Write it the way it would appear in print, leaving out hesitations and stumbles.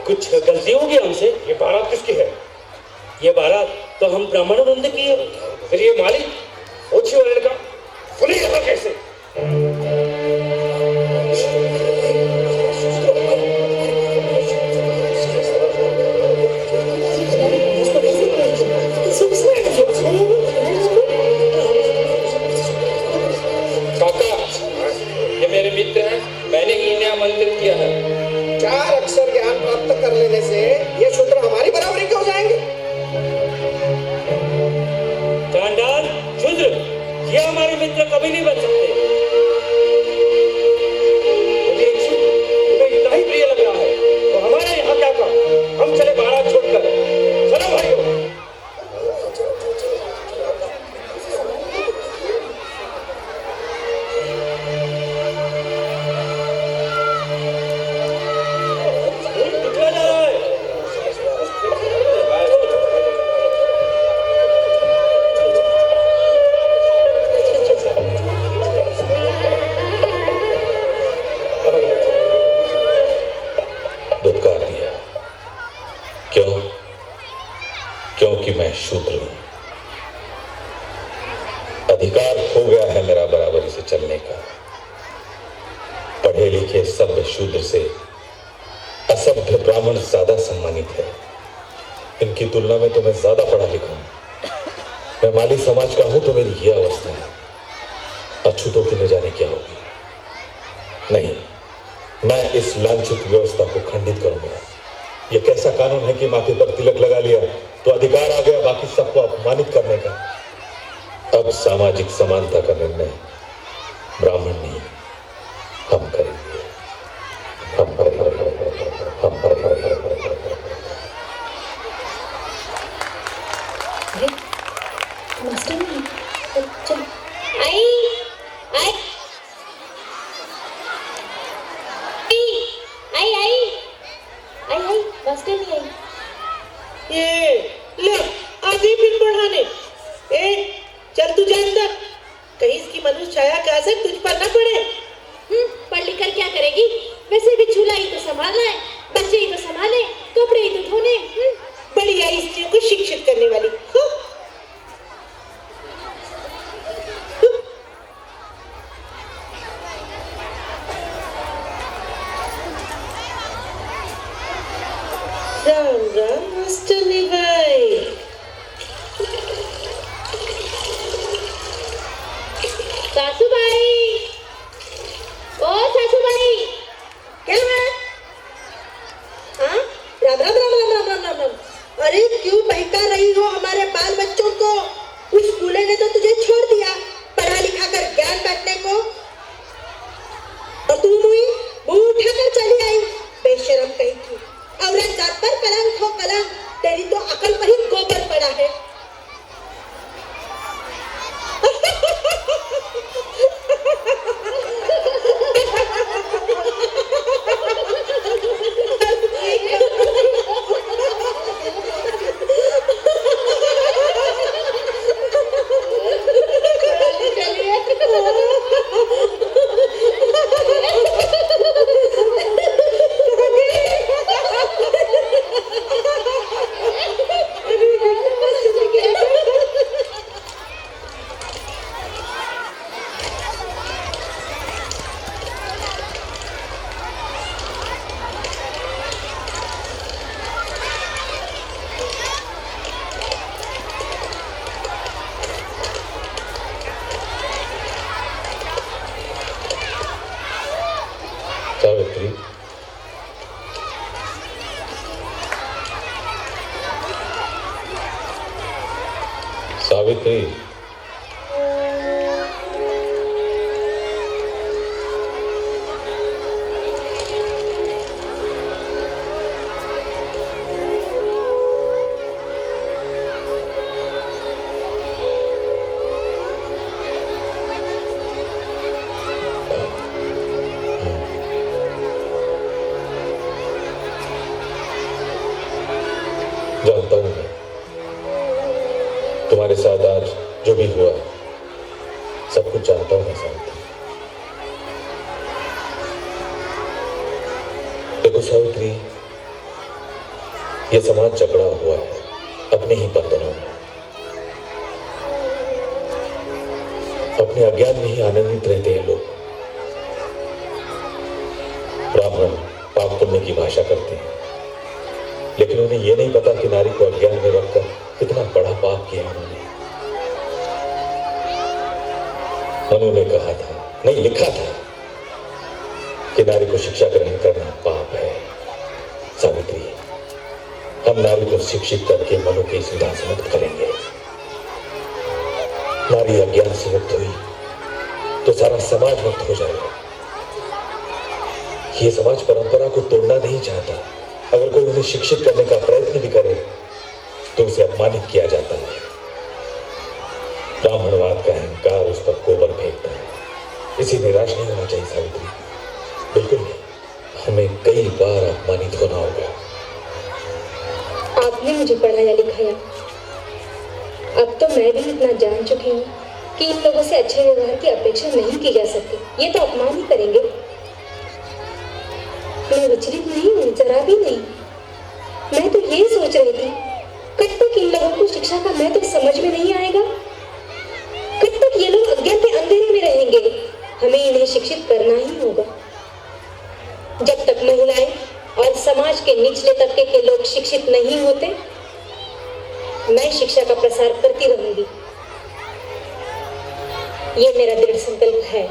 कुछ गलती होगी हमसे। ये बारात किसकी है? ये बारात तो हम ब्राह्मणानंद की है। फिर ये मालिक ओछी वाले का खुली जगह कैसे? काका, ये मेरे मित्र हैं, मैंने ही इन्हें आमंत्रित किया है। 4 अक्षर ज्ञान प्राप्त कर लेने से ये शूद्र हमारी बराबरी क्यों हो जाएंगे? चांडाल शूद्र, ये हमारे मित्र कभी नहीं बन सकते। मुझे एक शूद्र तुम्हें इतना ही प्रिय लग रहा है तो हमारे यहाँ क्या काम? हम चले बारात छोड़कर। चलो भाइयों। कितना जा रहा है? धुतकार दिया। क्यों? क्योंकि मैं शूद्र हूं। अधिकार हो गया है मेरा बराबरी से चलने का। पढ़े लिखे सभ्य शूद्र से असभ्य ब्राह्मण ज्यादा सम्मानित है। इनकी तुलना में तो मैं ज्यादा पढ़ा लिखा हूं। मैं माली समाज का हूं तो मेरी यह अवस्था है। अछूतों की न जाने क्या होगी। नहीं, मैं इस लांछित व्यवस्था को खंडित करूंगा। यह कैसा कानून है कि माथे पर तिलक लगा लिया तो अधिकार आ गया बाकी सबको अपमानित करने का। अब सामाजिक समानता का निर्णय ब्राह्मण नहीं, हम करेंगे। हम करेंगे। हम करेंगे। मास्टर नहीं, चलो। आई आई आई आई आई आई मास्टर नहीं आई। ये ले आगे फिर पढ़ाने। ए चल तू जा अंदर, कहीं इसकी मनुष्य छाया का असर तुझ पर न पड़े। पढ़ लिख कर क्या करेगी? वैसे भी चूल्हा ही तो संभालना है, बच्चे ही तो संभाले, कपड़े ही तो धोने। बड़ी आई स्त्रियों को शिक्षित करने वाली। राम राम मास्टर ने भाई। सासूबाई, ओ सासूबाई, क्या है? हाँ? राम राम राम राम राम राम राम राम। अरे क्यों बहका रही हो हमारे बाल बच्चों को? उस कूले ने तो तुझे छोड़ दिया पढ़ा लिखा कर ज्ञान बांटने को, और तू मुंह उठाकर चली आई। बेशरम कहीं की। औरत जात पर कलंक हो कलंक। तेरी तो अकल पर ही गोबर पड़ा है। सावित्री, सावित्री, जानता हूं मैं तुम्हारे साथ आज जो भी हुआ सब कुछ जानता हूं मैं सावित्री। देखो सावित्री, ये समाज जकड़ा हुआ है अपने ही बंधनों में। अपने अज्ञान में ही आनंदित रहते हैं लोग। ब्राह्मण पाप पुण्य की भाषा करते हैं, लेकिन उन्हें यह नहीं पता कि नारी को अज्ञान में रखकर कितना बड़ा पाप किया उन्होंने। उन्होंने कहा था, नहीं लिखा था, कि नारी को शिक्षा ग्रहण करना पाप है। सावित्री, हम नारी को शिक्षित करके मनु की इस विधा से मुक्त करेंगे। नारी अज्ञान से मुक्त हुई तो सारा समाज मुक्त हो जाएगा। ये समाज परंपरा को तोड़ना नहीं चाहता। अगर कोई उन्हें शिक्षित करने का प्रयत्न भी करे तो उसे अपमानित किया जाता है। ब्राह्मणवाद का अहंकार उस पर गोबर फेंकता है। इसे निराश नहीं होना चाहिए सावित्री, बिल्कुल नहीं। हमें कई बार अपमानित होना होगा। आपने मुझे पढ़ाया लिखाया, अब तो मैं भी इतना जान चुकी हूँ कि इन लोगों से अच्छे व्यवहार की अपेक्षा नहीं की जा सकती। ये तो अपमान ही करेंगे। मैं विचलित नहीं हूँ, जरा भी नहीं। मैं तो ये सोच रही थी, कब तक इन लोगों को शिक्षा का महत्व समझ में नहीं आएगा, कब तक ये लोग अज्ञान के अंधेरे में रहेंगे। हमें इन्हें शिक्षित करना ही होगा। जब तक महिलाएं और समाज के निचले तबके के लोग शिक्षित नहीं होते, मैं शिक्षा का प्रसार करती रहूंगी। ये मेरा दृढ़ संकल्प है।